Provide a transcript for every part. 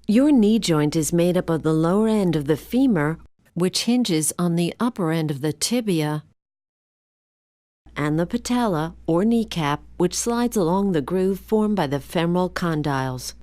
Your knee joint is made up of the lower end of the femur, which hinges on the upper end of the tibia, and the patella, or kneecap, which slides along the groove formed by the femoral condyles.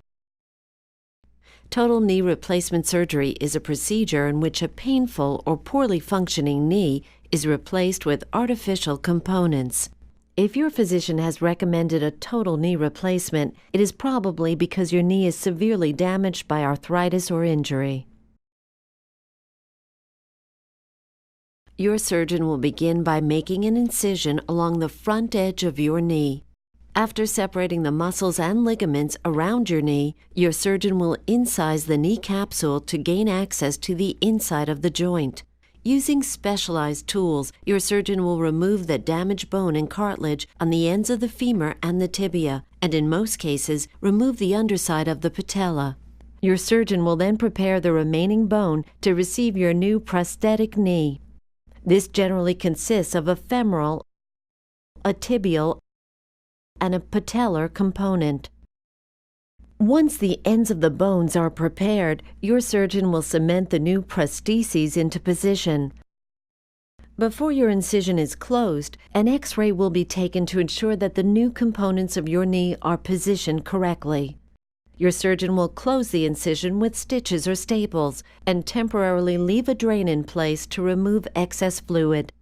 Total knee replacement surgery is a procedure in which a painful or poorly functioning knee is replaced with artificial components. If your physician has recommended a total knee replacement, it is probably because your knee is severely damaged by arthritis or injury. Your surgeon will begin by making an incision along the front edge of your knee. After separating the muscles and ligaments around your knee, your surgeon will incise the knee capsule to gain access to the inside of the joint. Using specialized tools, your surgeon will remove the damaged bone and cartilage on the ends of the femur and the tibia, and in most cases, remove the underside of the patella. Your surgeon will then prepare the remaining bone to receive your new prosthetic knee. This generally consists of a femoral, a tibial, and a patellar component. Once the ends of the bones are prepared, your surgeon will cement the new prostheses into position. Before your incision is closed, an X-ray will be taken to ensure that the new components of your knee are positioned correctly. Your surgeon will close the incision with stitches or staples and temporarily leave a drain in place to remove excess fluid.